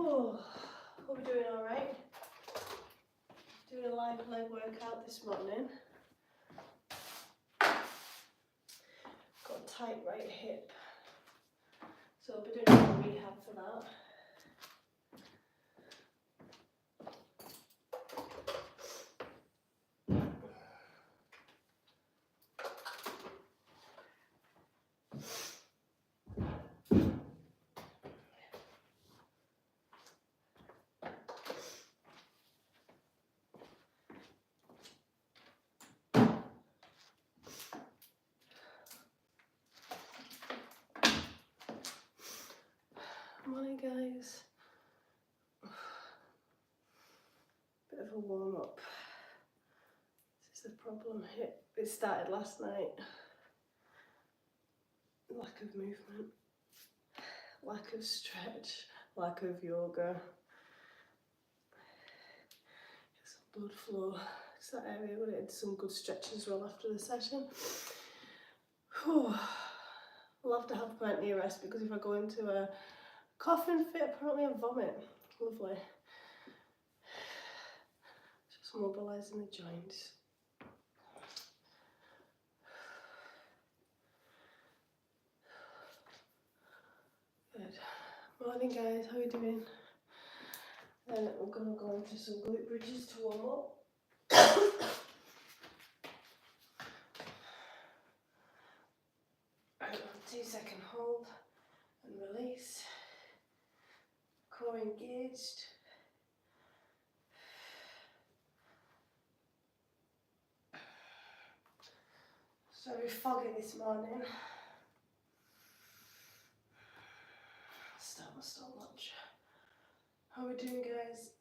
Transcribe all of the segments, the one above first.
Oh, are we doing all right? Doing a live leg workout this morning. Got a tight right hip, so I'll be doing some rehab for that. Morning guys. Bit of a warm up. This is the problem. It started last night. Lack of movement, lack of stretch, lack of yoga. Get some blood flow. It's that area where I did some good stretches as well after the session. Whew. I'll have to have plenty of rest because if I go into a coughing fit, apparently I vomit. Lovely. Just mobilising the joints. Good. Morning guys, how are you doing? Then we're going to go into some glute bridges to warm up. 2-second hold and release. Core engaged. It's very foggy this morning. Still not so much. How are we doing guys?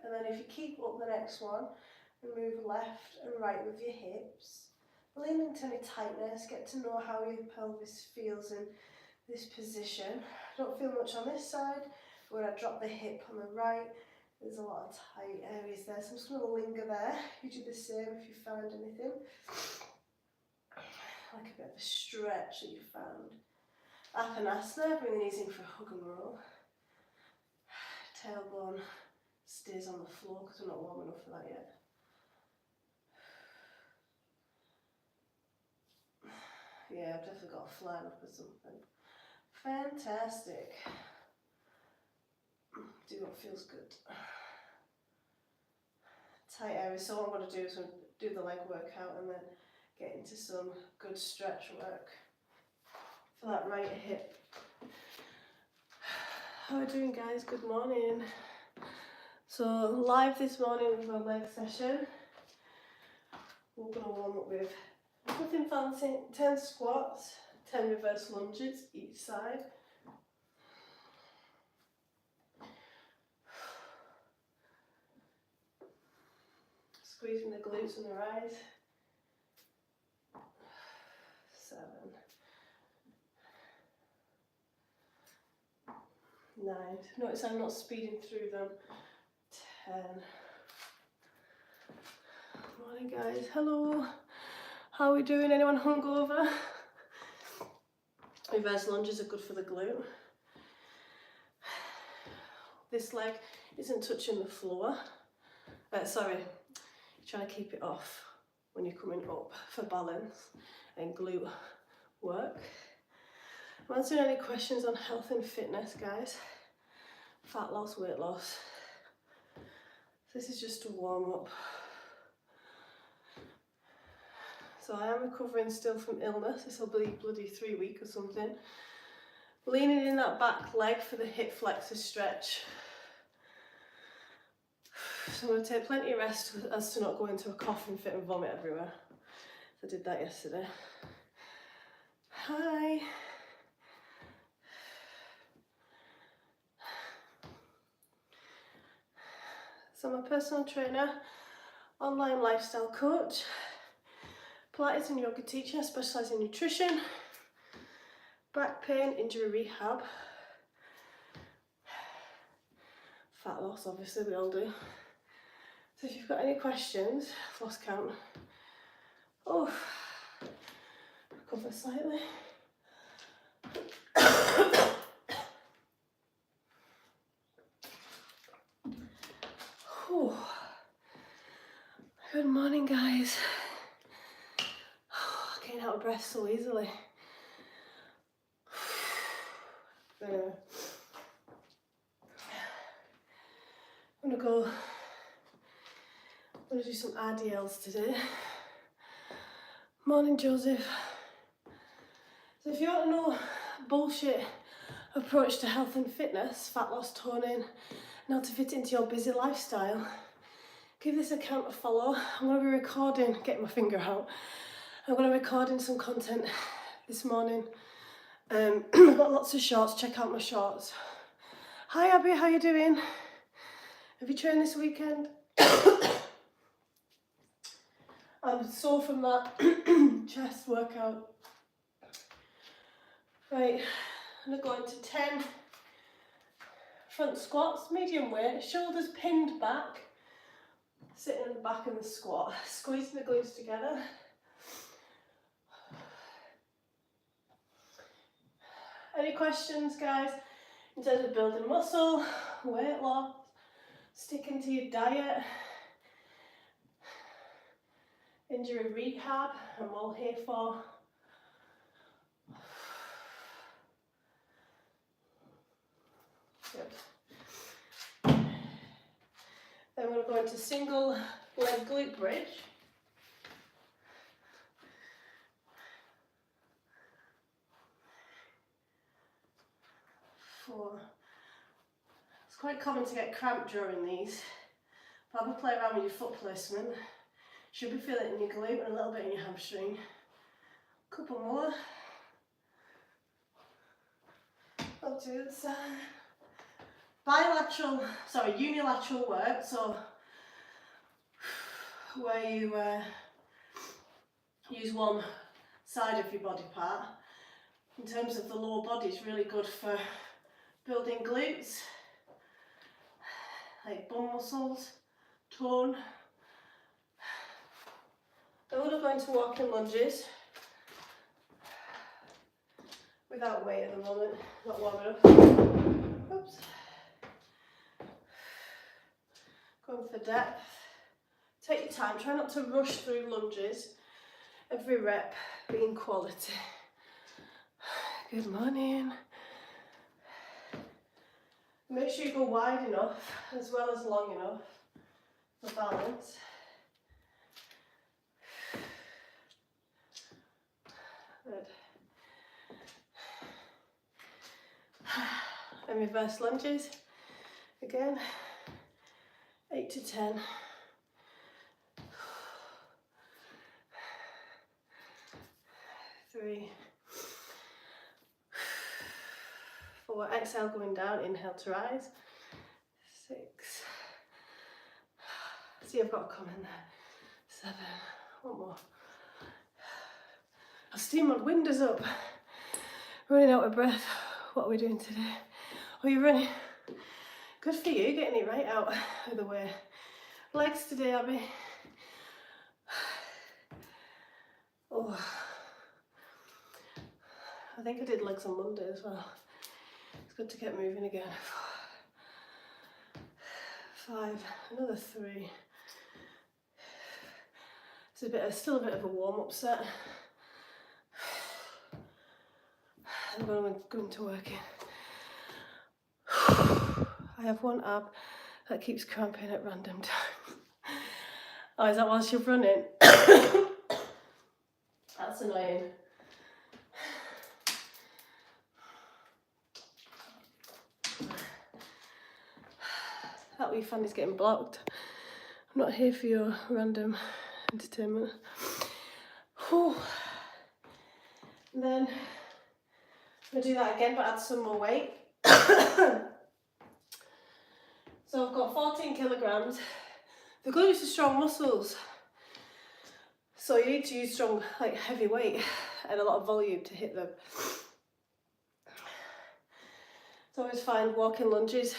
And then if you keep up the next one and move left and right with your hips, lean into any tightness, get to know how your pelvis feels in this position. Don't feel much on this side. When I drop the hip on the right, there's a lot of tight areas there, so I'm just going to linger there. You do the same if you find anything. Like a bit of a stretch that you found. Apanasana, bring the knees in for a hug and roll. Tailbone stays on the floor because we're not warm enough for that yet. Yeah, I've definitely got a flag up or something. Fantastic. Do what feels good. Tight areas. So what I'm going to do is do the leg workout and then get into some good stretch work for that right hip. How are we doing guys? Good morning. So live this morning with my leg session. We're going to warm up with nothing fancy, 10 squats, 10 reverse lunges each side. Squeezing the glutes and the eyes. 7, 9. Notice I'm not speeding through them. 10. Morning guys, hello. How are we doing? Anyone hungover? Reverse lunges are good for the glute. This leg isn't touching the floor. Sorry, you're trying to keep it off when you're coming up for balance and glute work. I'm answering any questions on health and fitness, guys. Fat loss, weight loss. This is just a warm up. So I am recovering still from illness. This will be bloody 3 weeks or something. Leaning in that back leg for the hip flexor stretch. So I'm going to take plenty of rest as to not go into a coughing fit and vomit everywhere. I did that yesterday. Hi. So I'm a personal trainer, online lifestyle coach, Pilates and yoga teacher, specialise in nutrition, back pain, injury rehab, fat loss, obviously we all do. So if you've got any questions, I've lost count. Oh, Recover slightly. Whew. Good morning, guys. Getting out of breath so easily. Anyway, I'm gonna do some RDLs today. Morning, Joseph. So if you want to know bullshit approach to health and fitness, fat loss, toning, and how to fit into your busy lifestyle, give this account a follow. I'm going to be recording, getting my finger out, I'm going to be recording some content this morning. I've got lots of shorts, check out my shorts. Hi Abby, how you doing? Have you trained this weekend? I'm sore from that chest workout. Right, I'm going to go into 10 front squats, medium weight, shoulders pinned back, sitting in the back of the squat, squeezing the glutes together. Any questions, guys, in terms of building muscle, weight loss, sticking to your diet, injury rehab? I'm all here for. Good. Then we're going to go into single leg glute bridge. It's quite common to get cramped during these. But have a play around with your foot placement. You should be feeling it in your glute and a little bit in your hamstring. Couple more. Up to the other side. Unilateral work, so where you use one side of your body part. In terms of the lower body, it's really good for building glutes, like bum muscles, tone. Then we're going to walking lunges without weight at the moment, not warm enough. Oops. Going for depth. Take your time, try not to rush through lunges. Every rep being quality. Good morning. Make sure you go wide enough as well as long enough for balance. Good. And reverse lunges. Again, 8 to 10. 3, 4, exhale going down, inhale to rise. 6, see I've got a comment there. 7, one more. I'll steam my windows up. Running out of breath. What are we doing today? Oh, you're running. Good for you, getting it right out of the way. Legs today, Abby. Oh. I think I did legs on Monday as well. It's good to get moving again. 5, another 3. It's still a bit of a warm-up set. I'm going to go into working. I have one ab that keeps cramping at random times. Oh, is that whilst you're running? That's annoying. That wee fan is getting blocked. I'm not here for your random entertainment. Whew. And then I'm going to do that again, but add some more weight. So I've got 14 kilograms. The glutes are strong muscles, so you need to use strong, like heavy weight and a lot of volume to hit them. So I always find walking lunges,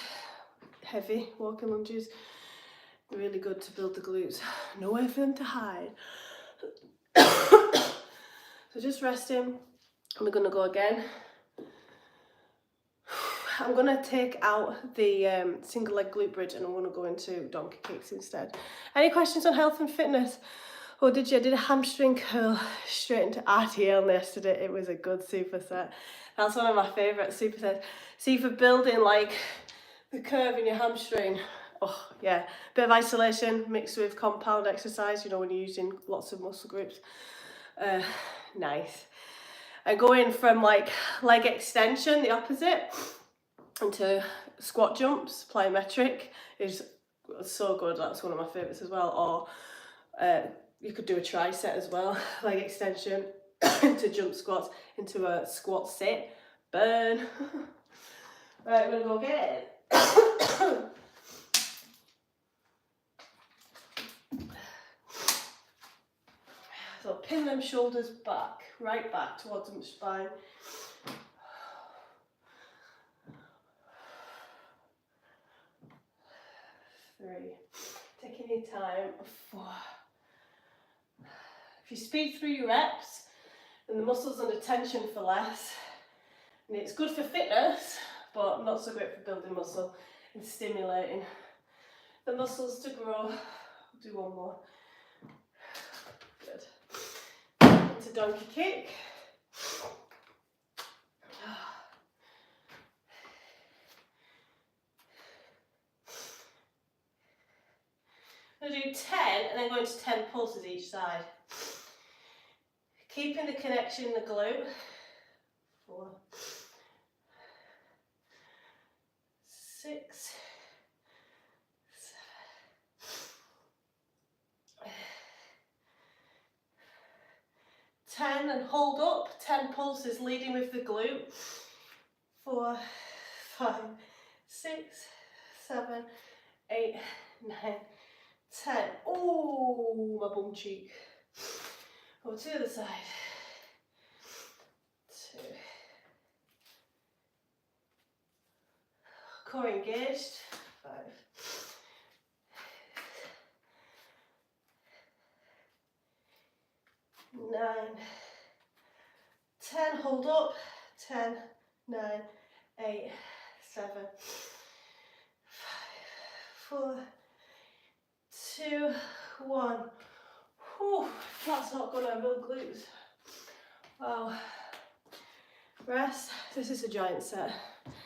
heavy walking lunges, really good to build the glutes. Nowhere for them to hide. So So just resting, and we're going to go again. I'm going to take out the single leg glute bridge and I'm going to go into donkey kicks instead. Any questions on health and fitness? Or I did a hamstring curl straight into RDL yesterday. It was a good superset. That's one of my favourite supersets. See, for building like the curve in your hamstring, oh yeah, bit of isolation mixed with compound exercise, you know, when you're using lots of muscle groups. Nice. And going from like leg extension, the opposite, into squat jumps, plyometric, is so good. That's one of my favourites as well. Or you could do a tricep as well, leg extension into jump squats, into a squat sit, burn. Right, we're gonna go again. So pin them shoulders back, right back towards the spine. 3. Taking your time. 4. If you speed through your reps, then the muscle's under tension for less. And it's good for fitness, but not so great for building muscle and stimulating the muscles to grow. I'll do one more. Good. Into donkey kick. I'm going to do 10 and then go into 10 pulses each side. Keeping the connection in the glute. 4. 6. 7. 10 and hold up. 10 pulses leading with the glute. 4, 5, 6, 7, 8, 9, 10. Oh, my bum cheek. Over to the other side. 2. Core engaged. 5. 9. 10. Hold up. 10, 9, 8, 7, 5, 4, 2, 1. Whew, that's not good. I build glutes. Wow. Rest. This is a giant set.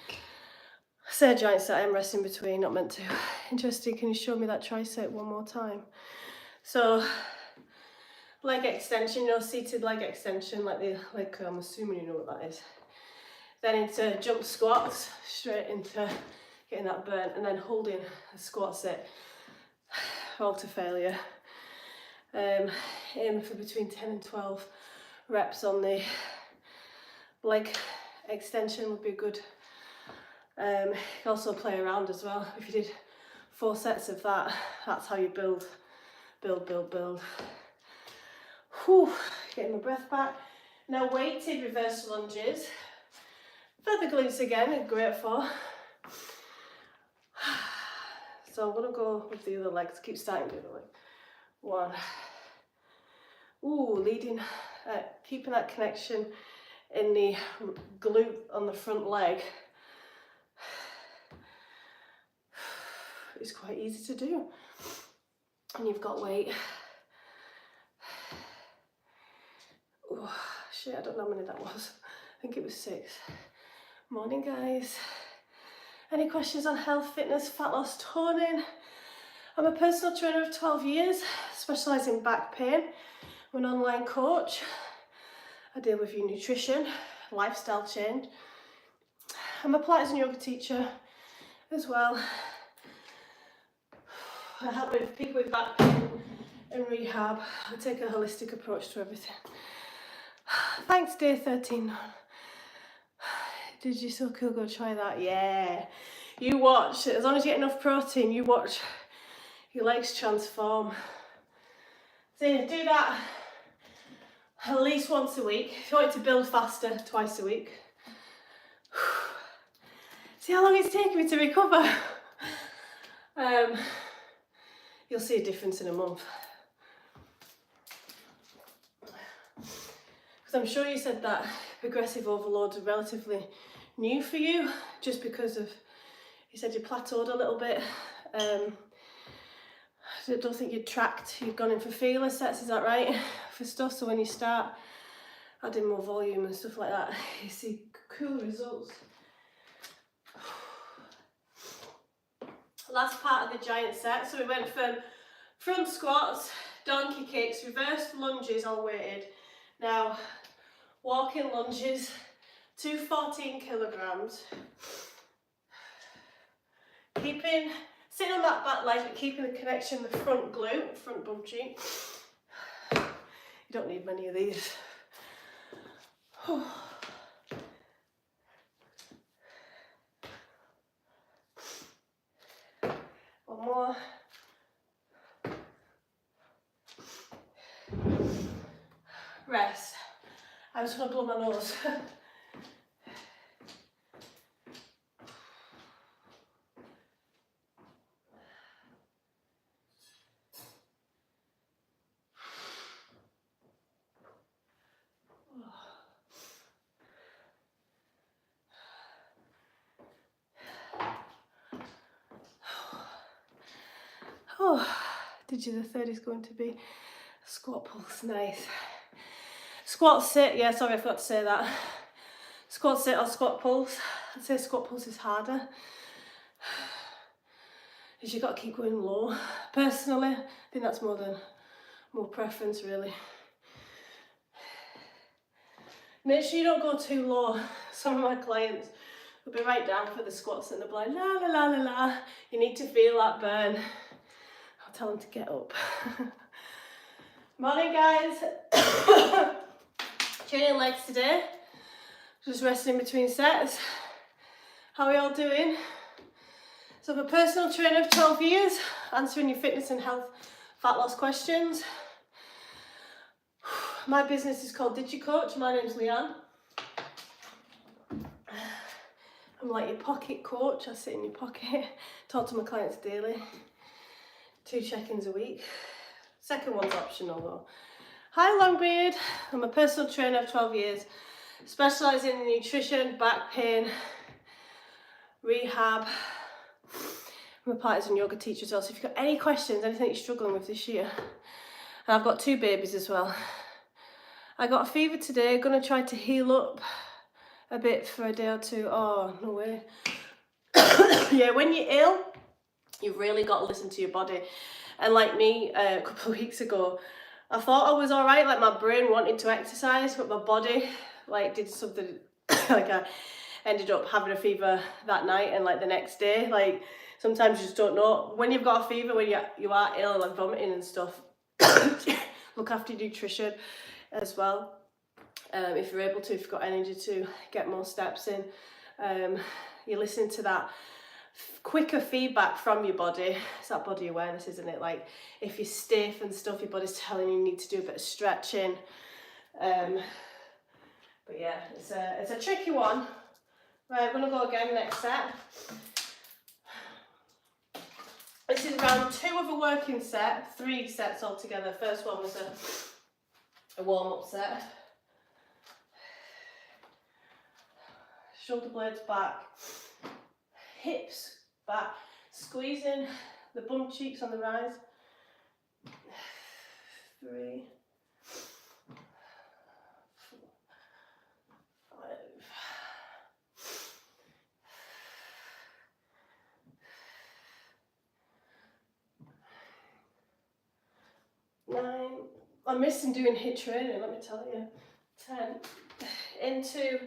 I say a giant set, I'm resting between, not meant to. Interesting, can you show me that tricep one more time? So, leg extension, you know, seated leg extension, like the leg curl, I'm assuming you know what that is. Then into jump squats, straight into getting that burn, and then holding a squat sit, all to failure. Aim for between 10 and 12 reps on the leg extension would be good. You can also play around as well. If you did 4 sets of that, that's how you build. Whew, getting my breath back. Now weighted reverse lunges. For the glutes again, great for. So I'm going to go with the other leg, keep starting the other leg. 1. Ooh, leading, keeping that connection in the glute on the front leg. It's quite easy to do. And you've got weight. Oh, shit, I don't know how many that was. I think it was 6. Morning, guys. Any questions on health, fitness, fat loss, toning? I'm a personal trainer of 12 years, specialise in back pain. I'm an online coach. I deal with your nutrition, lifestyle change. I'm a Pilates and yoga teacher as well. I help with people with back pain and rehab. I take a holistic approach to everything. Thanks, day 13. Did you so cool? Go try that. Yeah. You watch, as long as you get enough protein, you watch your legs transform. So do that at least once a week. If you want it to build faster, twice a week. See how long it's taken me to recover. You'll see a difference in a month. Because I'm sure you said that progressive overloads are relatively new for you, just because of, you said you plateaued a little bit. I don't think you've gone in for feeler sets, is that right? For stuff, so when you start adding more volume and stuff like that, you see cool results. Last part of the giant set, so we went from front squats, donkey kicks, reversed lunges all weighted. Now, walking lunges, 14 kilograms. Sitting on that back leg, but keeping the connection with the front glute, front bum cheek. You don't need many of these. One more. Rest. I'm just going to blow my nose. Oh, the third is going to be squat pulse. Nice. Squat sit, yeah, sorry, I forgot to say that. Squat sit or squat pulse. I'd say squat pulse is harder, because you've got to keep going low. Personally, I think that's more preference really. Make sure you don't go too low. Some of my clients will be right down for the squats and they'll be like, la la la la la. You need to feel that burn. I'll tell them to get up. Morning guys. Training legs today. Just resting between sets. How are y'all doing? So I'm a personal trainer of 12 years, answering your fitness and health fat loss questions. My business is called DigiCoach. My name's Leanne. I'm like your pocket coach. I sit in your pocket, talk to my clients daily. 2 check-ins a week. Second one's optional though. Hi Longbeard. I'm a personal trainer of 12 years, specialising in nutrition, back pain, rehab. I'm a Pilates and yoga teacher as well, so if you've got any questions, anything you're struggling with this year. And I've got 2 babies as well. I got a fever today, gonna try to heal up a bit for a day or 2. Oh, no way. Yeah, when you're ill, you've really got to listen to your body. And like me, a couple of weeks ago, I thought I was all right, like my brain wanted to exercise, but my body like did something, like I ended up having a fever that night and like the next day. Like sometimes you just don't know. When you've got a fever, when you are ill, like vomiting and stuff, look after your nutrition as well. If you're able to, if you've got energy to get more steps in, you listen to that quicker feedback from your body. It's that body awareness, isn't it? Like if you're stiff and stuff, your body's telling you need to do a bit of stretching. But yeah, it's a tricky one. Right, we're gonna go again next set. This is round 2 of a working set, 3 sets altogether. First one was a warm-up set. Shoulder blades back, hips back, squeezing the bum cheeks on the rise. 3, 4, 5. I'm missing doing HIIT training, let me tell you. 10. Into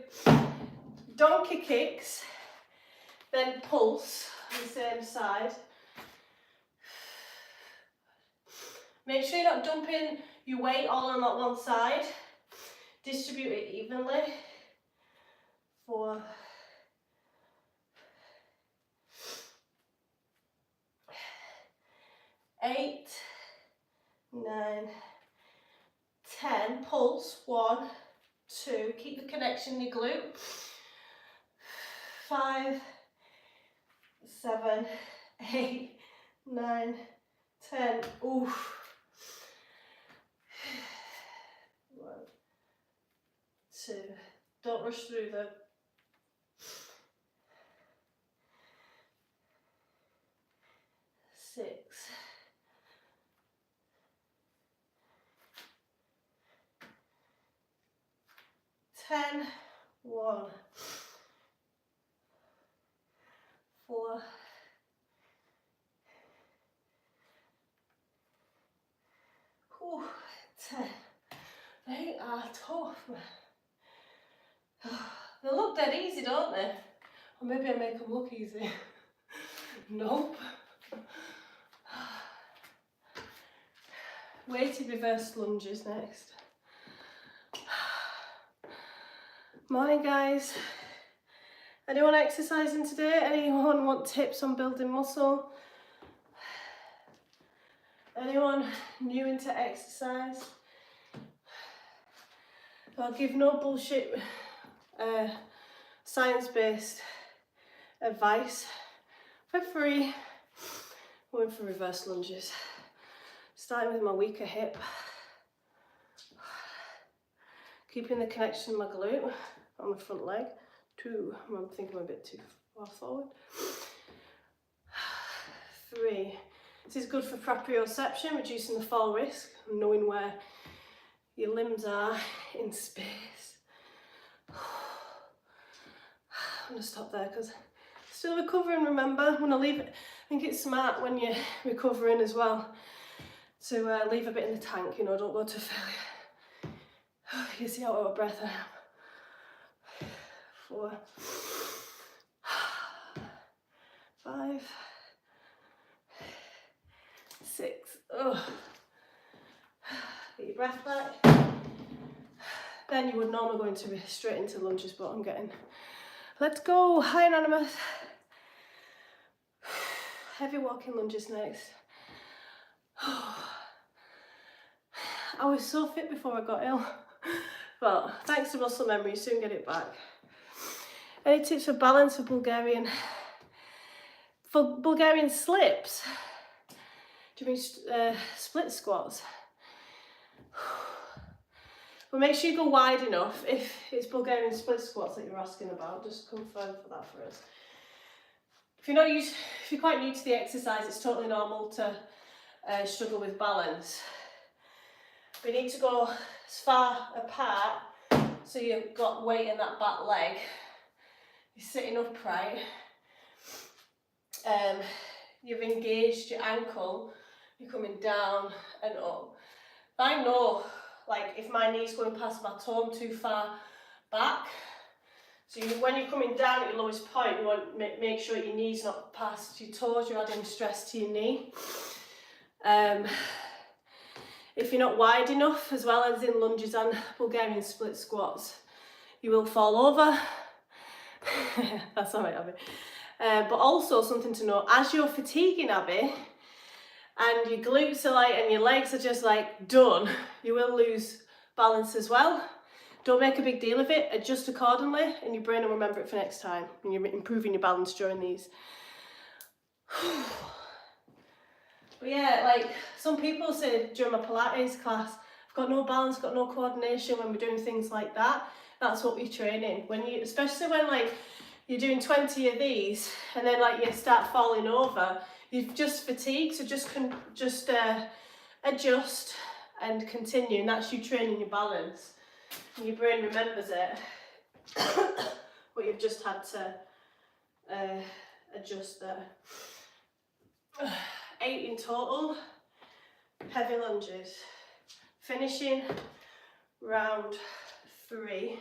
donkey kicks, then pulse on the same side. Make sure you're not dumping your weight all on that one side. Distribute it evenly. 4. 8, 9, 10. Pulse. 1, 2. Keep the connection in your glute. 5, 7, 8, 9, 10. Oof. 1, 2. Don't rush through them. 6. 10. 1. 4. 10. They are tough, man. They look dead easy, don't they? Or maybe I make them look easy. Nope. Weighted reverse lunges next. Morning, guys. Anyone exercising today? Anyone want tips on building muscle? Anyone new into exercise? I'll give no bullshit science-based advice for free. Going for reverse lunges. Starting with my weaker hip. Keeping the connection in my glute on the front leg. 2, I'm thinking I'm a bit too far forward. 3, this is good for proprioception, reducing the fall risk, and knowing where your limbs are in space. I'm going to stop there because still recovering, remember. When I leave it, I think it's smart when you're recovering as well to leave a bit in the tank, you know, don't go to failure. You see how out of breath I am. 4, 5, 6. Get your breath back. Then you would normally go into straight into lunges, but I'm getting. Let's go. Hi, Anonymous. Heavy walking lunges next. I was so fit before I got ill. But thanks to muscle memory, you soon get it back. Any tips for balance for Bulgarian? For Bulgarian slips? Do you mean split squats? But make sure you go wide enough. If it's Bulgarian split squats that you're asking about, just confirm for that for us. If you're quite new to the exercise, it's totally normal to struggle with balance. We need to go as far apart so you've got weight in that back leg. You're sitting upright. You've engaged your ankle. You're coming down and up. I know, like, if my knee's going past my toe, I'm too far back. So when you're coming down at your lowest point, you want to make sure your knee's not past your toes, you're adding stress to your knee. If you're not wide enough, as well as in lunges and Bulgarian split squats, you will fall over. That's all right, Abby. But also something to know, as you're fatiguing, Abby, and your glutes are like, and your legs are just like done, you will lose balance as well. Don't make a big deal of it, adjust accordingly, and your brain will remember it for next time, and you're improving your balance during these. But yeah, like some people say during my Pilates class, I've got no balance, got no coordination when we're doing things like that. That's what we're training. Especially when like you're doing 20 of these and then like you start falling over, you've just fatigued, so just adjust and continue, and that's you training your balance. And your brain remembers it, but you've just had to adjust there. 8 in total, heavy lunges. Finishing round 3.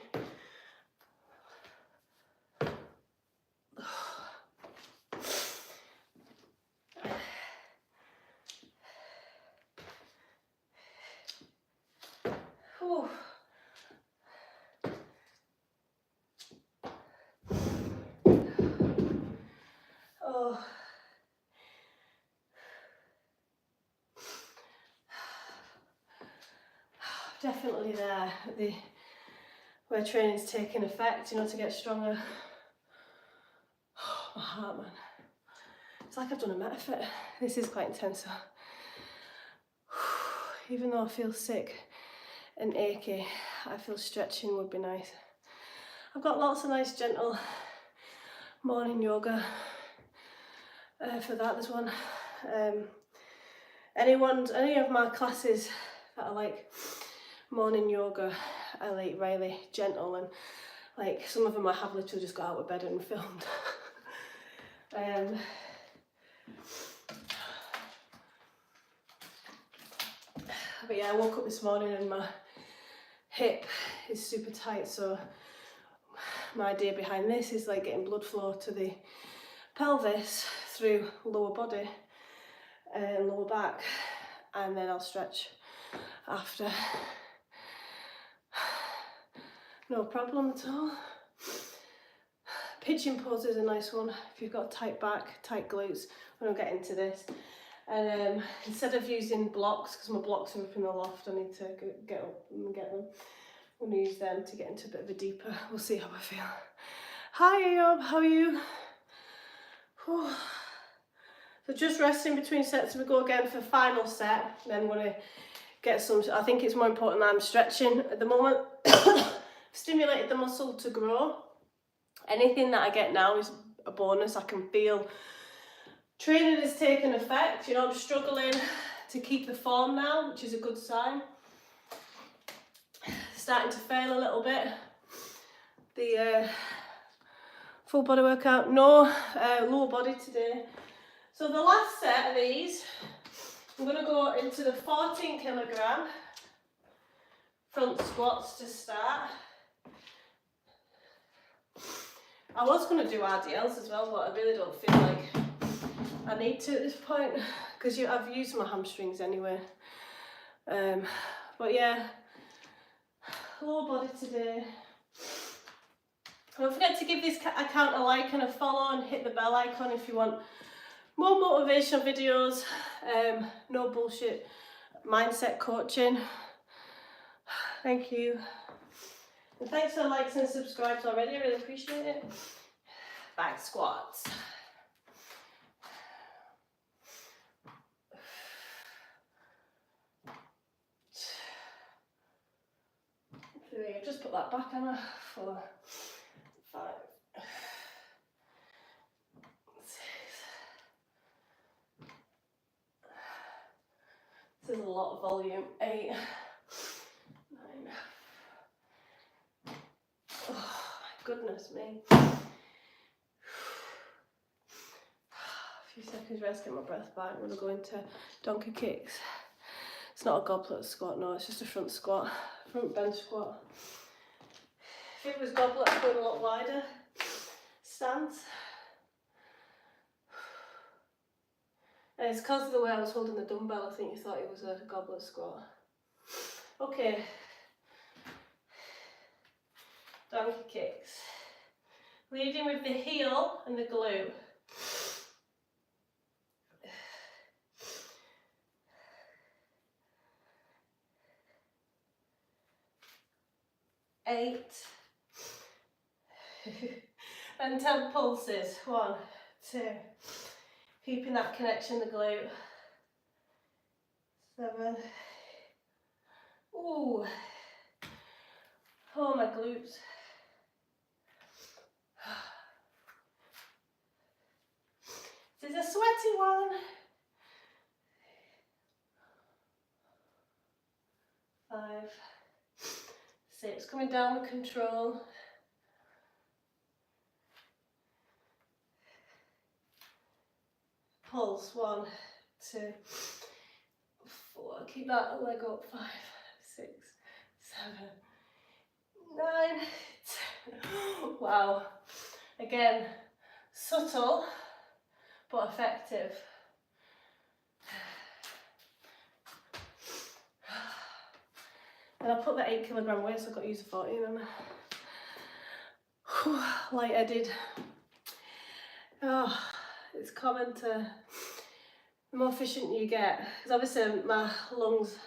Whew. Oh. Definitely there, where training's taking effect, you know, to get stronger. Oh, my heart, man. It's like I've done a metafit. This is quite intense. Even though I feel sick, and achy, I feel stretching would be nice. I've got lots of nice gentle morning yoga for that. There's one, any of my classes that are like morning yoga are like really gentle, and like some of them I have literally just got out of bed and filmed. But yeah, I woke up this morning and my hip is super tight, so my idea behind this is like getting blood flow to the pelvis through lower body and lower back, and then I'll stretch after. No problem at all. Pigeon pose is a nice one if you've got a tight back, tight glutes. When I'll get into this. And instead of using blocks, because my blocks are up in the loft, I need to get up and get them. I'm going to use them to get into a bit of a deeper. We'll see how I feel. Hi Ayob, how are you? Whew. So just resting between sets. We go again for final set. Then we're going to get some, I think it's more important that I'm stretching at the moment. Stimulated the muscle to grow. Anything that I get now is a bonus. I can feel training has taken effect. You know, I'm struggling to keep the form now, which is a good sign. Starting to fail a little bit. The full body workout, no lower body today. So the last set of these, I'm going to go into the 14 kilogram front squats to start. I was going to do RDLs as well, but I really don't feel like I need to at this point, because I've used my hamstrings anyway. But yeah, lower body today. Don't forget to give this account a like and a follow, and hit the bell icon if you want more motivational videos, no bullshit mindset coaching. Thank you. And thanks for the likes and subscribes already, I really appreciate it. Back squats. 3, just put that back on. 4, 5, 6. This is a lot of volume. 8, 9. Oh my goodness me. A few seconds rest, get my breath back. I'm going to go into donkey kicks. It's not a goblet squat, no, it's just a front squat, front bench squat. If it was goblet, I'd go a lot wider stance. And it's because of the way I was holding the dumbbell, I think you thought it was a goblet squat. Okay. Donkey kicks. Leading with the heel and the glute. 8. And 10 pulses. 1, 2. Keeping that connection, the glute. 7. Ooh. Oh, my glutes. This is a sweaty one. 5, 6. Coming down with control. 1, 2, 4. Keep that leg up. 5, 6, 7, 9, 10. Wow. Again, subtle but effective. And I put the 8 kilogram weight, so I've got to use the 14 on there. Light-headed. Oh, it's common to, the more efficient you get, because obviously my lungs,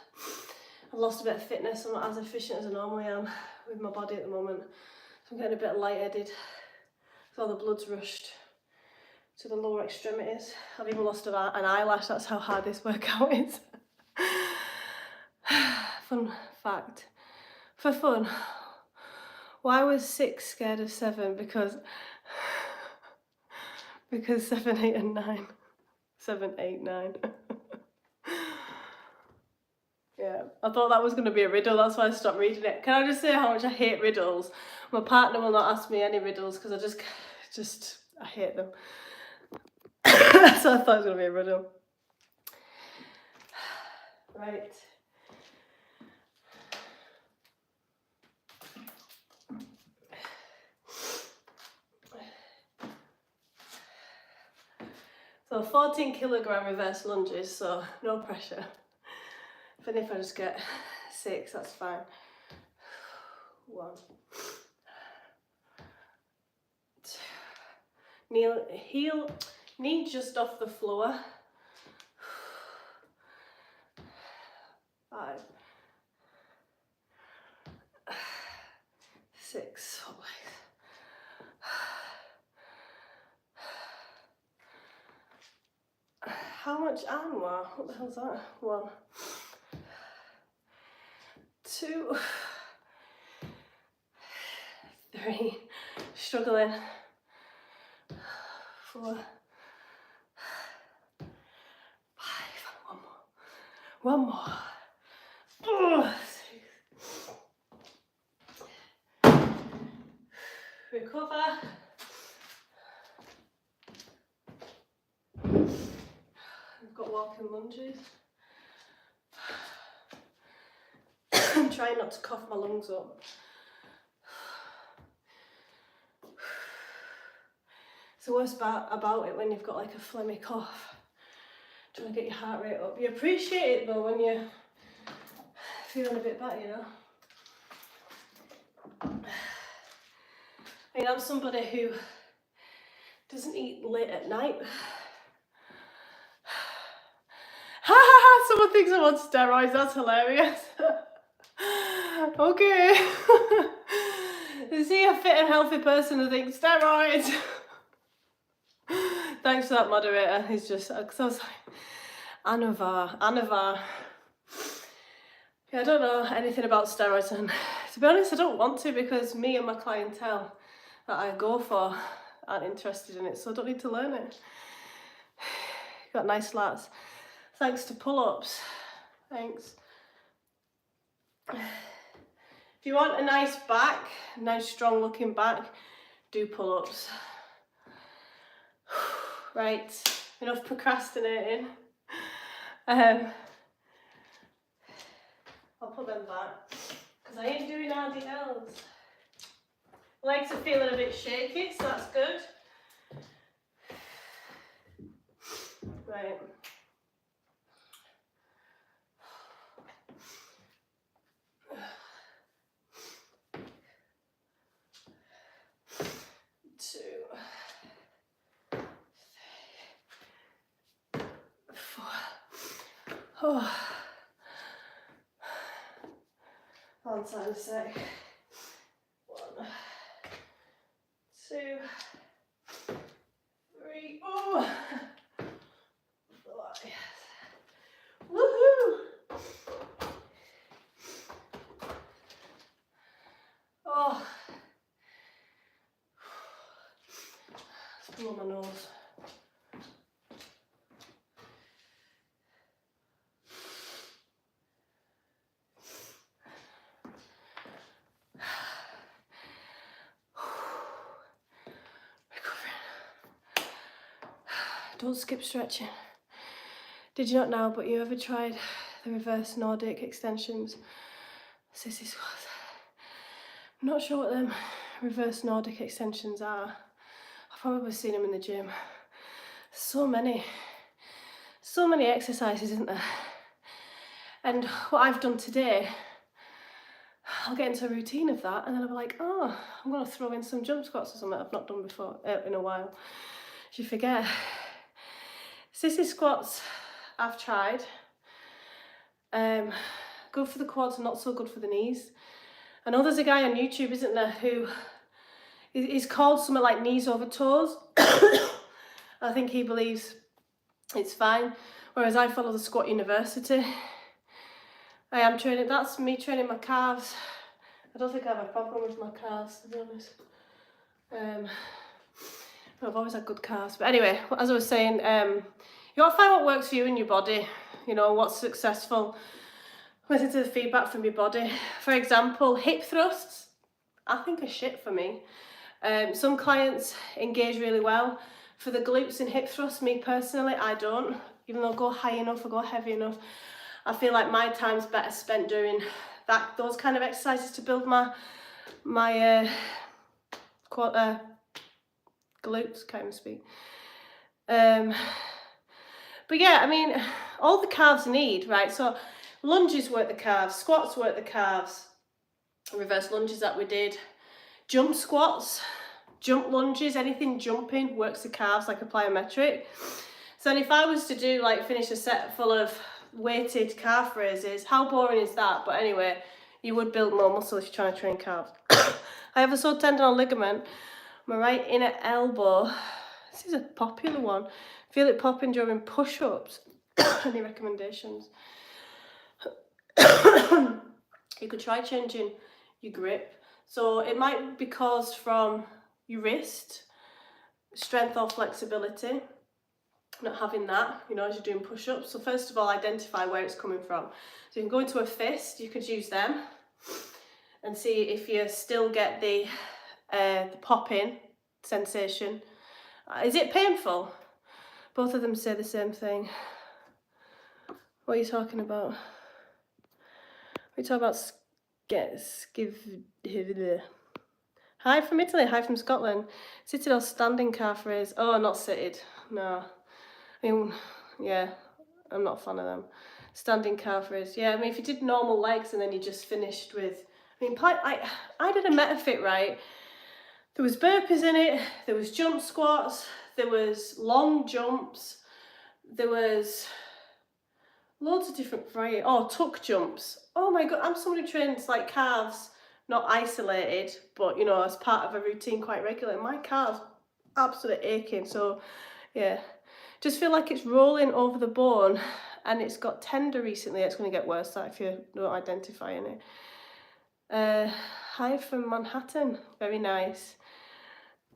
I've lost a bit of fitness, I'm not as efficient as I normally am with my body at the moment, so I'm getting a bit lightheaded, so all the blood's rushed to the lower extremities. I've even lost an eyelash, that's how hard this workout is. Fun fact. For fun. Why was 6 scared of 7? Because 7, 8 and 9. 7, 8, 9. Yeah, I thought that was going to be a riddle, that's why I stopped reading it. Can I just say how much I hate riddles? My partner will not ask me any riddles because I I hate them. So I thought it was going to be a riddle. Right. So 14 kilogram reverse lunges, so no pressure. Even if I just get 6, that's fine. 1, 2. Knee just off the floor. 5, 6. Oh, how much armour? What the hell's that? 1, 2, 3. Struggling. 4, 5. One more. Oh, 6. Recover. I've got walking lunges. I'm trying not to cough my lungs up. It's the worst part about it when you've got like a phlegmy cough. Trying to get your heart rate up. You appreciate it though when you're feeling a bit better, you know. I mean, I'm somebody who doesn't eat late at night. Someone thinks I'm on steroids, that's hilarious. Okay. You see a fit and healthy person who thinks steroids. Thanks for that, moderator. He's just, because I was like, Anavar. Yeah, I don't know anything about steroids, and to be honest, I don't want to, because me and my clientele that I go for aren't interested in it, so I don't need to learn it. Got nice lats. Thanks to pull-ups. Thanks. If you want a nice back, a nice strong looking back, do pull-ups. Right, enough procrastinating. I'll put them back because I ain't doing anything else. Legs are feeling a bit shaky, so that's good. Right. Oh, hold on a sec. 1, 2, 3. Oh, 4. Woohoo! Oh, let's blow my nose. Don't skip stretching. Did you not know, but you ever tried the reverse Nordic extensions? Sissy squats. I'm not sure what them reverse Nordic extensions are. I've probably seen them in the gym. So many exercises, isn't there? And what I've done today, I'll get into a routine of that, and then I'll be like, oh, I'm going to throw in some jump squats or something I've not done before in a while. You forget. Sissy squats, I've tried. Good for the quads, not so good for the knees. I know there's a guy on YouTube, isn't there, who is called something like knees over toes. I think he believes it's fine, whereas I follow the Squat University. I am training, that's me training my calves, I don't think I have a problem with my calves, to be honest. I've always had good calves. But anyway, as I was saying, you got to find what works for you and your body. You know, what's successful. Listen to the feedback from your body. For example, hip thrusts, I think are shit for me. Some clients engage really well. For the glutes and hip thrusts, me personally, I don't. Even though I go high enough, I go heavy enough, I feel like my time's better spent doing those kind of exercises to build my glutes, can't even speak. But yeah, I mean, all the calves need, right? So lunges work the calves, squats work the calves, reverse lunges that we did, jump squats, jump lunges, anything jumping works the calves like a plyometric. So if I was to do finish a set full of weighted calf raises, how boring is that? But anyway, you would build more muscle if you're trying to train calves. I have a sore tendon ligament, my right inner elbow. This is a popular one. Feel it popping during push-ups. Any recommendations? You could try changing your grip. So it might be caused from your wrist, strength or flexibility, not having that, you know, as you're doing push-ups. So first of all, identify where it's coming from. So you can go into a fist, you could use them and see if you still get the popping sensation. Is it painful? Both of them say the same thing. What are you talking about? We talk about hi from Italy, hi from Scotland. Seated or standing calf raise? Oh, not seated. No. I mean, yeah, I'm not a fan of them. Standing calf raise. Yeah, I mean, if you did normal legs and then you just finished with, I mean, I did a MetaFit, right? There was burpees in it, there was jump squats, there was long jumps, there was loads of different variety. Oh, tuck jumps. Oh my God, I'm somebody who trains like calves, not isolated, but you know, as part of a routine quite regularly. My calves absolutely aching. So yeah, just feel like it's rolling over the bone and it's got tender recently. It's going to get worse that if you don't identify in it. Hi from Manhattan, very nice.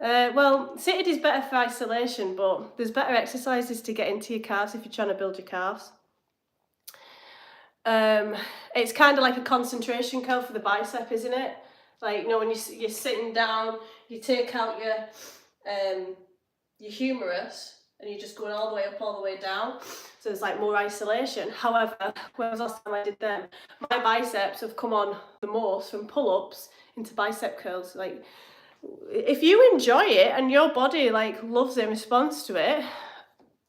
Well, seated is better for isolation, but there's better exercises to get into your calves if you're trying to build your calves. It's kind of like a concentration curl for the bicep, isn't it? Like, you know, when you're sitting down, you take out your humerus and you're just going all the way up, all the way down. So it's like more isolation. However, when was the last time I did them, my biceps have come on the most from pull-ups into bicep curls. Like, if you enjoy it and your body like loves it and responds to it,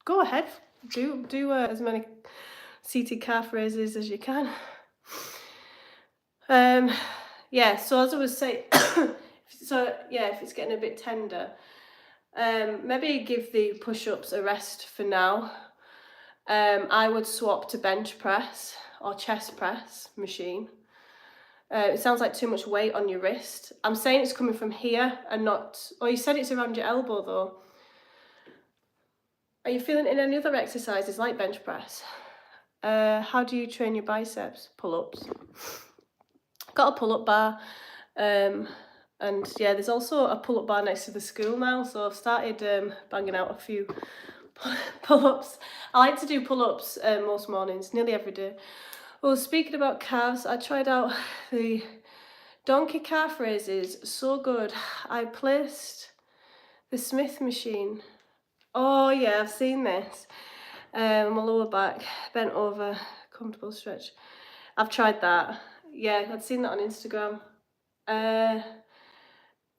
go ahead, do as many seated calf raises as you can. Yeah, so as I was saying, so yeah, if it's getting a bit tender, maybe give the push-ups a rest for now. I would swap to bench press or chest press machine. It sounds like too much weight on your wrist. I'm saying it's coming from here and not, oh, you said it's around your elbow though. Are you feeling it in any other exercises like bench press? How do you train your biceps? Pull-ups. Got a pull-up bar. And yeah, there's also a pull-up bar next to the school now. So I've started banging out a few pull-ups. I like to do pull-ups most mornings, nearly every day. Well, speaking about calves, I tried out the donkey calf raises. So good. I placed the Smith machine. Oh yeah, I've seen this. My lower back, bent over, comfortable stretch. I've tried that. Yeah, I'd seen that on Instagram.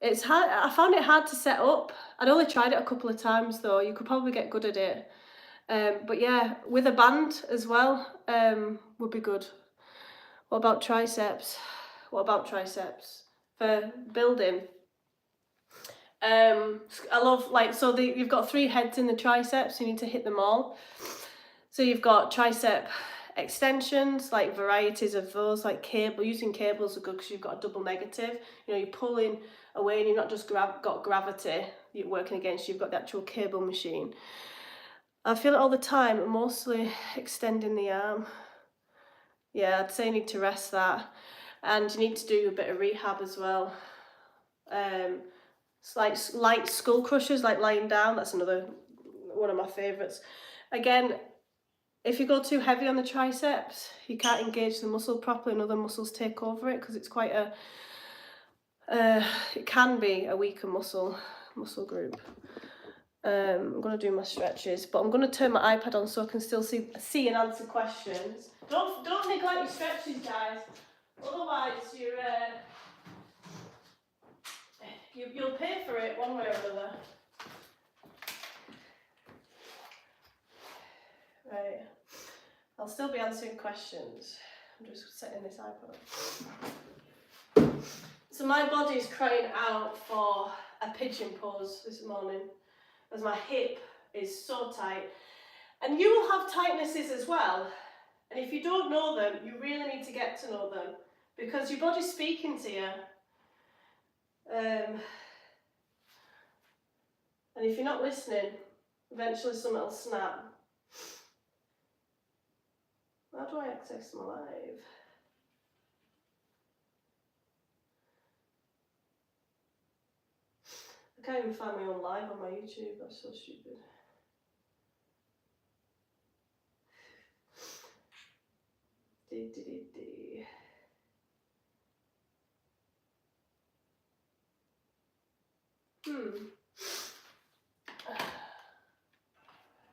It's hard. I found it hard to set up. I'd only tried it a couple of times though. You could probably get good at it. But yeah, with a band as well, would be good. What about triceps? What about triceps for building? I love you've got 3 heads in the triceps. You need to hit them all. So you've got tricep extensions, like varieties of those, like cable. Using cables are good because you've got a double negative. You know, you're pulling away and you're not just got gravity you're working against. You've got the actual cable machine. I feel it all the time, mostly extending the arm. Yeah, I'd say you need to rest that. and you need to do a bit of rehab as well. It's like light skull crushers, like lying down. That's another one of my favourites. Again, if you go too heavy on the triceps, you can't engage the muscle properly and other muscles take over it, because it's quite a it can be a weaker muscle group. I'm going to do my stretches, but I'm going to turn my iPad on so I can still see and answer questions. Don't neglect your stretches, guys. Otherwise, you'll pay for it one way or another. Right. I'll still be answering questions. I'm just setting this iPad up. So my body is crying out for a pigeon pose this morning, as my hip is so tight. And you will have tightnesses as well. And if you don't know them, you really need to get to know them, because your body's speaking to you. And if you're not listening, eventually something will snap. How do I access my live? I can't even find my own live on my YouTube, that's so stupid.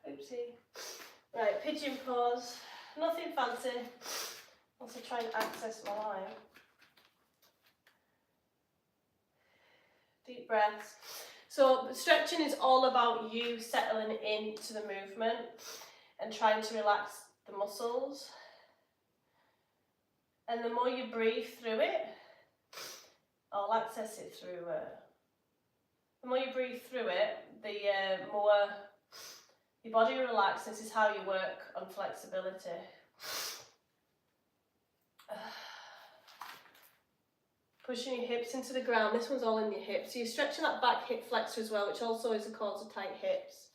Oopsie. Right, pigeon pose. Nothing fancy. Also try and access my live. Deep breaths. So stretching is all about you settling into the movement and trying to relax the muscles. And the more you breathe through it, I'll access it through. The more you breathe through it, the more your body relaxes. This is how you work on flexibility. Pushing your hips into the ground. This one's all in your hips. So you're stretching that back hip flexor as well, which also is a cause of tight hips.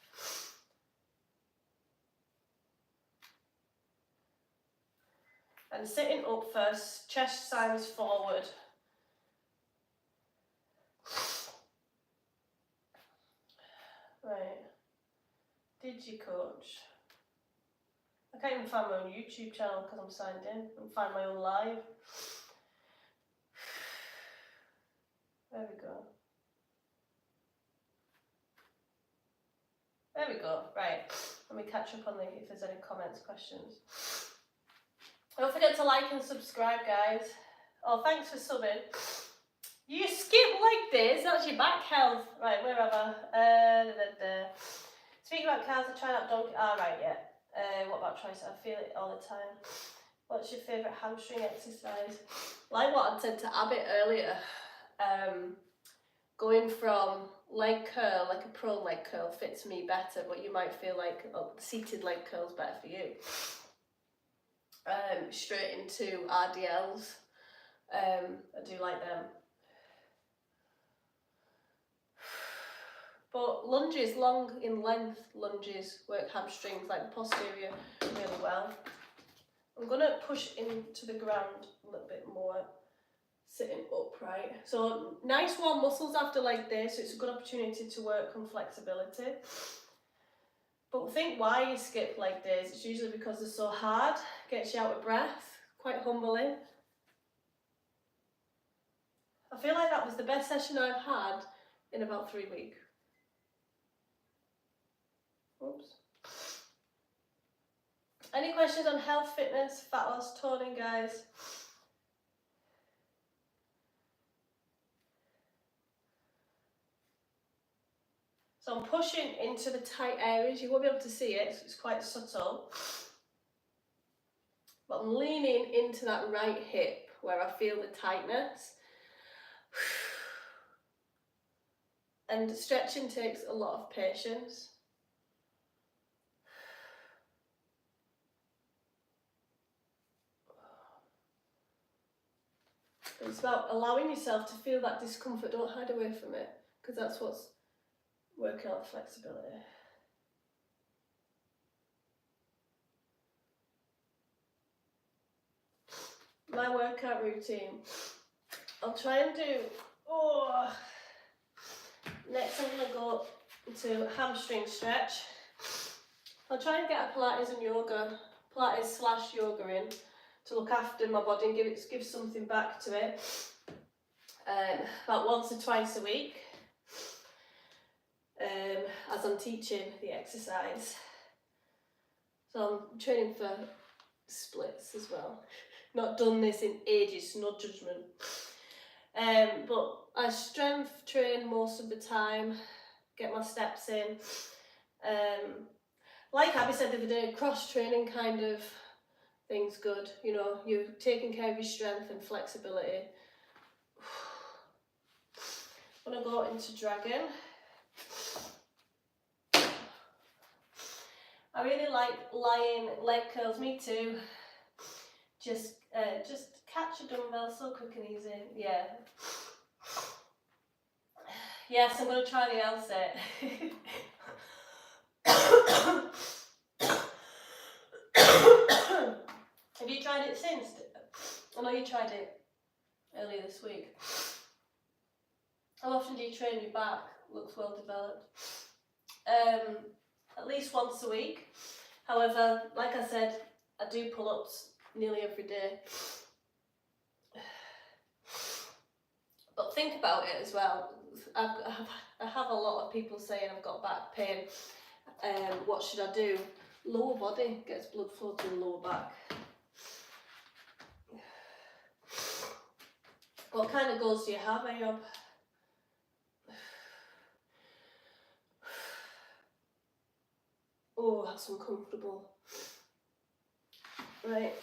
And sitting up first, chest sides forward. Right. DigiCoach. I can't even find my own YouTube channel because I'm signed in. I can find my own live. There we go. There we go. Right. Let me catch up on if there's any comments, questions. Don't forget to like and subscribe, guys. Oh, thanks for subbing. You skip like this. That's your back health. Right, wherever. Speaking about cars, I tried out donkey. Right, yeah. What about tricep? I feel it all the time. What's your favourite hamstring exercise? Like what I said to Abbott earlier. Going from leg curl, like a pro leg curl, fits me better, but you might feel like seated leg curl's better for you. Straight into RDLs. I do like them. But lunges, long in length lunges, work hamstrings, like the posterior, really well. I'm going to push into the ground a little bit more, sitting upright. So nice warm muscles after like this, so it's a good opportunity to work on flexibility. But think why you skip like this. It's usually because they're so hard, gets you out of breath, quite humbling. I feel like that was the best session I've had in about 3 weeks. Oops. Any questions on health, fitness, fat loss, toning, guys? So I'm pushing into the tight areas. You won't be able to see it, so it's quite subtle. But I'm leaning into that right hip where I feel the tightness. And stretching takes a lot of patience. It's about allowing yourself to feel that discomfort. Don't hide away from it, because that's what's working on flexibility. my workout routine, I'll try and do, next I'm going to go to hamstring stretch. I'll try and get a Pilates and yoga, Pilates / yoga in to look after my body and give something back to it. About once or twice a week, as I'm teaching the exercise. So I'm training for splits as well. Not done this in ages, no judgment. But I strength train most of the time, get my steps in. Like Abby said the other day, cross training kind of thing's good. You know, you're taking care of your strength and flexibility. I'm gonna go into dragon. I really like lying leg curls, me too. Just catch a dumbbell so quick and easy. Yeah. Yes, I'm gonna try the L sit. Have you tried it since? I know you tried it earlier this week. How often do you train your back? Looks well developed. At least once a week. However, like I said, I do pull-ups nearly every day. But think about it as well. I have a lot of people saying I've got back pain. What should I do? Lower body gets blood flow to the lower back. What kind of goals do you have, Ayob? Oh, that's uncomfortable. Right.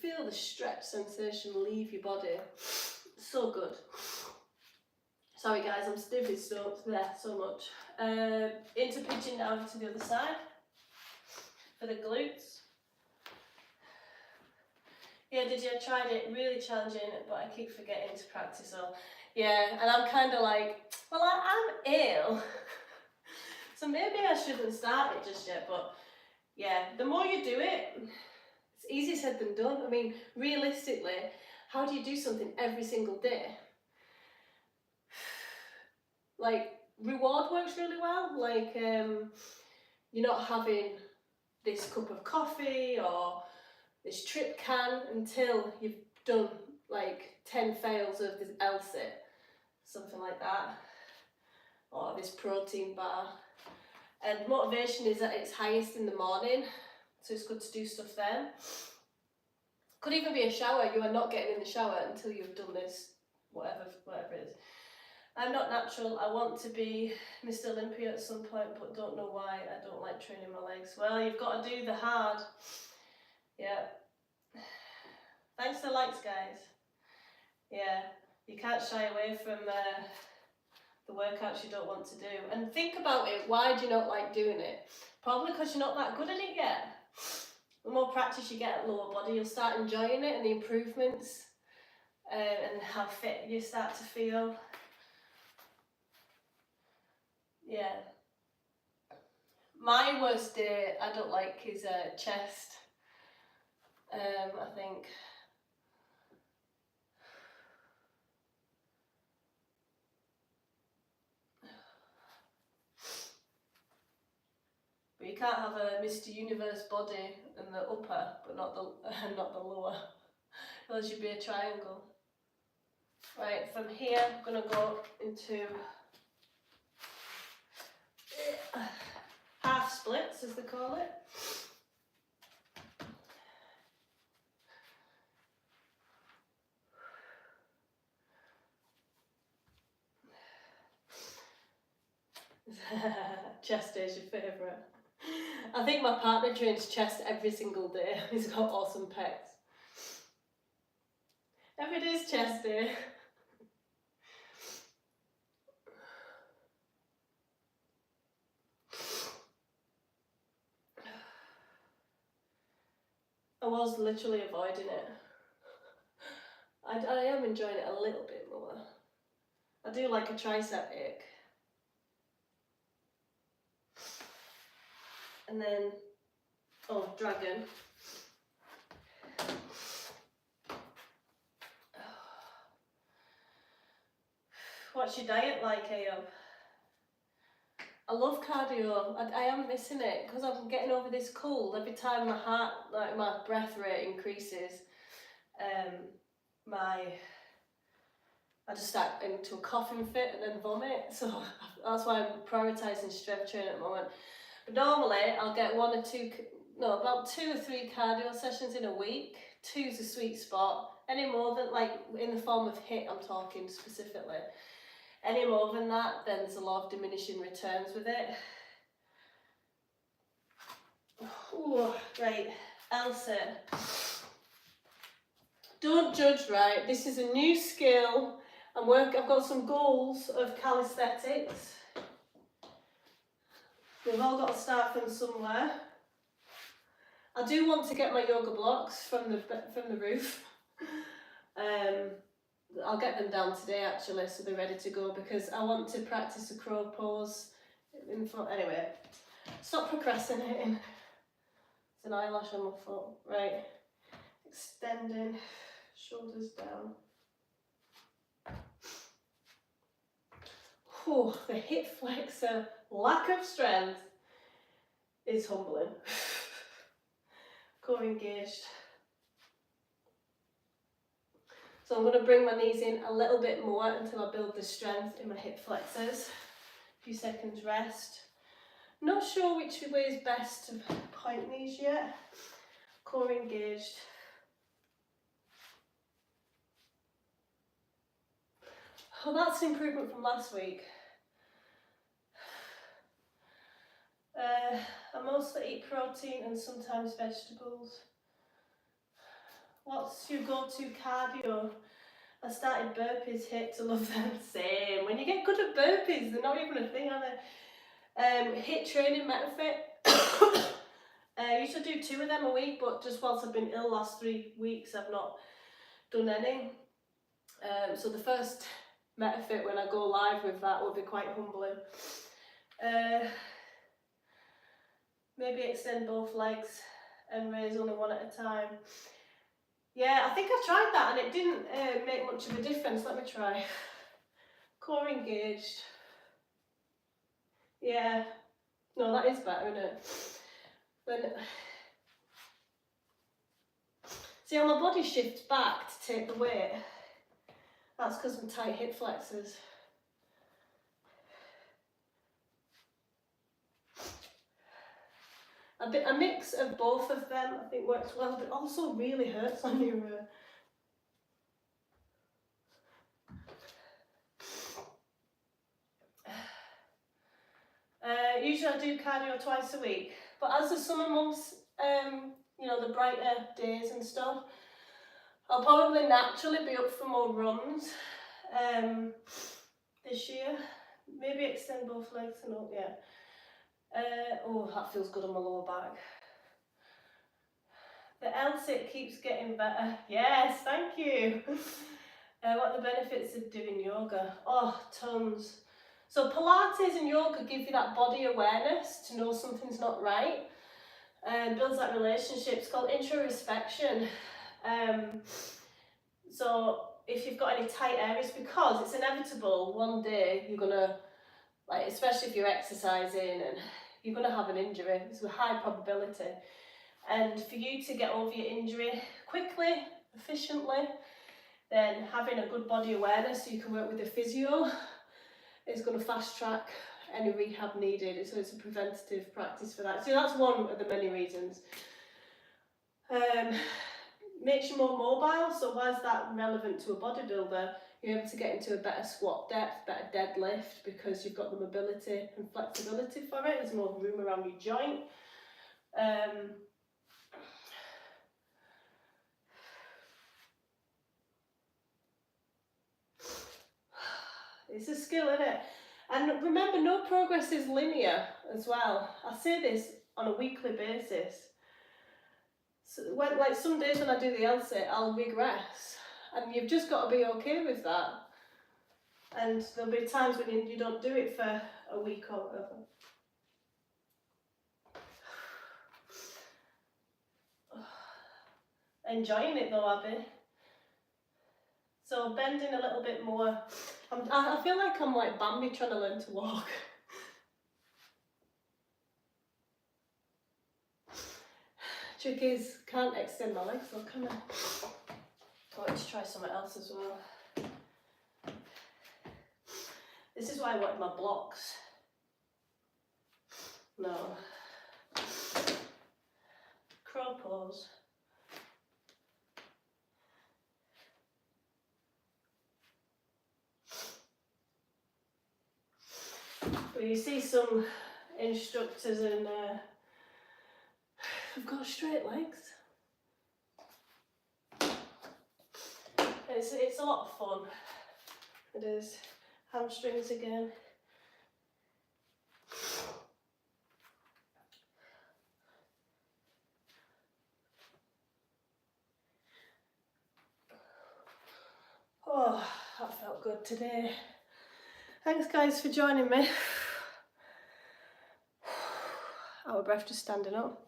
Feel the stretch sensation leave your body. So good. Sorry guys, I'm stiffy so much. Into pigeon down to the other side for the glutes. Yeah, did you? I tried it, really challenging, but I keep forgetting to practice. So yeah, and I'm kind of like, well, I'm ill, so maybe I shouldn't start it just yet. But yeah, the more you do it, it's easier said than done. I mean, realistically, how do you do something every single day? Like, reward works really well. Like, you're not having this cup of coffee or this trip can until you've done like 10 fails of this L sit, something like that, or this protein bar. And motivation is at its highest in the morning, so it's good to do stuff then. Could even be a shower. You are not getting in the shower until you've done this, whatever it is. I'm not natural. I want to be Mr. Olympia at some point, but don't know why. I don't like training my legs. Well, you've got to do the hard. Yeah. Thanks for the likes, guys. Yeah, you can't shy away from the workouts you don't want to do. And think about it. Why do you not like doing it? Probably because you're not that good at it yet. The more practice you get at lower body, you'll start enjoying it and the improvements and how fit you start to feel. Yeah. My worst day I don't like is chest. I think. But you can't have a Mr. Universe body in the upper, but not the lower. There should be a triangle. Right, from here I'm going to go into half splits, as they call it. Chest day is your favourite. I think my partner trains chest every single day. He's got awesome pecs. Every day is chest day. I was literally avoiding it. I am enjoying it a little bit more. I do like a tricep ache. And then, dragon. What's your diet like, Ayo? I love cardio. I am missing it because I'm getting over this cold. Every time my heart, like my breath rate increases, I just start into a coughing fit and then vomit. So that's why I'm prioritising strength training at the moment. But normally I'll get about 2 or 3 cardio sessions in a week. 2's a sweet spot. Any more than, like in the form of HIIT, I'm talking specifically. Any more than that, then there's a lot of diminishing returns with it. Ooh, right, Elsa. Don't judge, right? This is a new skill. I've got some goals of calisthenics. We've all got to start from somewhere. I do want to get my yoga blocks from the roof. I'll get them down today actually, so they're ready to go, because I want to practice a crow pose in front. Anyway, stop procrastinating. It's an eyelash on my foot. Right, extending, shoulders down. Oh, the hip flexor lack of strength is humbling. Core engaged. So I'm going to bring my knees in a little bit more until I build the strength in my hip flexors. A few seconds rest. Not sure which way is best to point these yet. Core engaged. Oh, that's an improvement from last week. I mostly eat protein and sometimes vegetables. What's your go-to cardio? I started burpees, hit to love them. Same. When you get good at burpees, they're not even a thing, are they? HIIT training MetaFit. I used to do 2 of them a week, but just whilst I've been ill last 3 weeks, I've not done any. So the first MetaFit, when I go live with that, will be quite humbling. Maybe extend both legs and raise only one at a time. Yeah, I think I tried that and it didn't make much of a difference. Let me try. Core engaged. Yeah. No, that is better, isn't it? Then, see how my body shifts back to take the weight? That's because of tight hip flexors. A mix of both of them I think works well, but also really hurts on your usually I do cardio twice a week, but as the summer months, you know, the brighter days and stuff, I'll probably naturally be up for more runs this year. Maybe extend both legs and up, yeah. Oh, that feels good on my lower back. The L-sit keeps getting better. Yes, thank you. What are the benefits of doing yoga? Oh, tons. So Pilates and yoga give you that body awareness to know something's not right, and builds that relationship. It's called introspection. So if you've got any tight areas, because it's inevitable, one day you're gonna, like, especially if you're exercising, and you're gonna have an injury. It's a high probability. And for you to get over your injury quickly, efficiently, then having a good body awareness so you can work with the physio is going to fast track any rehab needed. So it's a preventative practice for that. So that's one of the many reasons. Makes you more mobile. So why is that relevant to a bodybuilder? You're able to get into a better squat depth, better deadlift, because you've got the mobility and flexibility for it. There's more room around your joint. It's a skill, isn't it? And remember, no progress is linear as well. I say this on a weekly basis. So when, like, some days when I do the L-sit, I'll regress. And you've just got to be okay with that. And there'll be times when you don't do it for a week or whatever. Enjoying it though, Abby. So bending a little bit more. I feel like I'm like Bambi trying to learn to walk. Trick is, can't extend my legs, so can I? I want to try something else as well. This is why I wanted my blocks. No. Crow pose. Well, you see some instructors and have got straight legs. It's a lot of fun. It is. Hamstrings again. Oh, that felt good today. Thanks guys for joining me. Out of breath just standing up.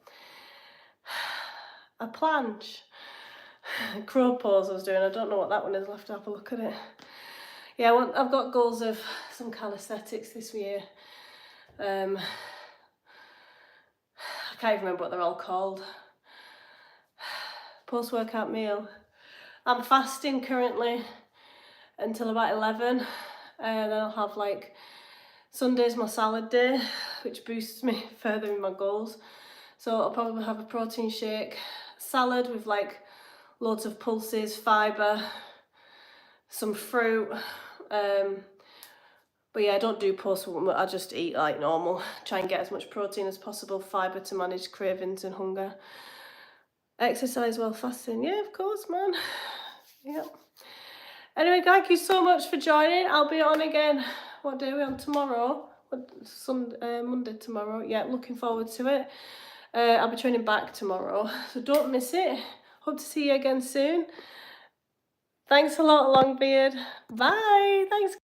A planche. Crow pose I was doing. I don't know what that one is. I'll have to have a look at it. Yeah, I've got goals of some calisthenics this year. I can't even remember what they're all called. Post-workout meal. I'm fasting currently until about 11. And then I'll have like Sunday's my salad day, which boosts me further in my goals. So I'll probably have a protein shake, salad with like loads of pulses, fibre, some fruit. But yeah, I don't do post-workout, I just eat like normal. Try and get as much protein as possible, fibre to manage cravings and hunger. Exercise while fasting, yeah, of course, man. Yeah. Anyway, thank you so much for joining. I'll be on again. What day are we on tomorrow? Monday tomorrow. Yeah, looking forward to it. I'll be training back tomorrow, so don't miss it. Hope to see you again soon. Thanks a lot, Longbeard. Bye. Thanks.